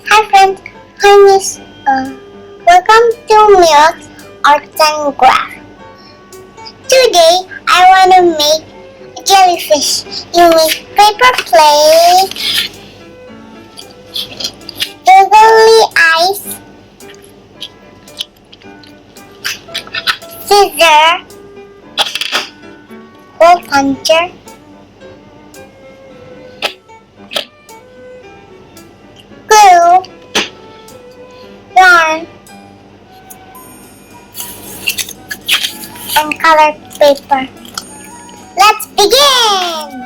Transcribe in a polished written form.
Hi friends, hi Miss. Welcome to Miro's Arts and Craft. Today I want to make a jellyfish. You make paper plate, wiggly eyes, scissor, hole puncher, glue, yarn, and colored paper. Let's begin!